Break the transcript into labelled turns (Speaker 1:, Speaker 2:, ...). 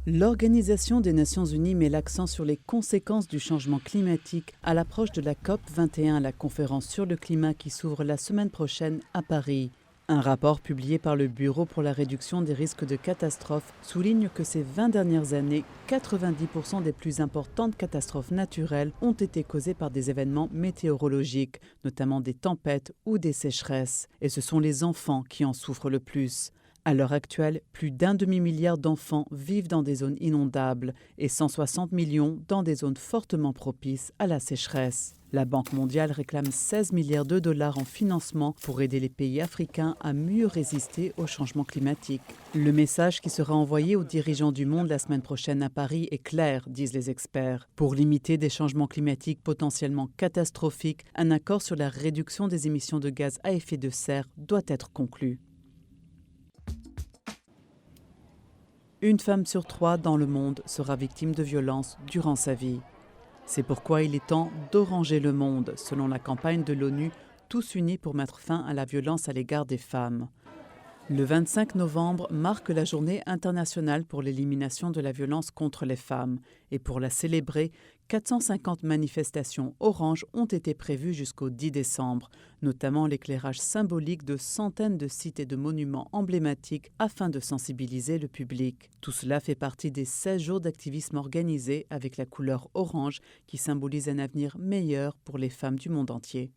Speaker 1: L'Organisation des Nations Unies met l'accent sur les conséquences du changement climatique à l'approche de la COP21, la conférence sur le climat qui s'ouvre la semaine prochaine à Paris. Un rapport publié par le Bureau pour la réduction des risques de catastrophes souligne que ces 20 dernières années, 90% des plus importantes catastrophes naturelles ont été causées par des événements météorologiques, notamment des tempêtes ou des sécheresses. Et ce sont les enfants qui en souffrent le plus. À l'heure actuelle, plus d'un demi-milliard d'enfants vivent dans des zones inondables et 160 millions dans des zones fortement propices à la sécheresse. La Banque mondiale réclame 16 milliards de dollars en financement pour aider les pays africains à mieux résister au changement climatique. Le message qui sera envoyé aux dirigeants du monde la semaine prochaine à Paris est clair, disent les experts. Pour limiter des changements climatiques potentiellement catastrophiques, un accord sur la réduction des émissions de gaz à effet de serre doit être conclu. Une femme sur 3 dans le monde sera victime de violences durant sa vie. C'est pourquoi il est temps d'oranger le monde, selon la campagne de l'ONU « Tous unis pour mettre fin à la violence à l'égard des femmes ». Le 25 novembre marque la journée internationale pour l'élimination de la violence contre les femmes. Et pour la célébrer, 450 manifestations orange ont été prévues jusqu'au 10 décembre, notamment l'éclairage symbolique de centaines de sites et de monuments emblématiques afin de sensibiliser le public. Tout cela fait partie des 16 jours d'activisme organisés avec la couleur orange qui symbolise un avenir meilleur pour les femmes du monde entier.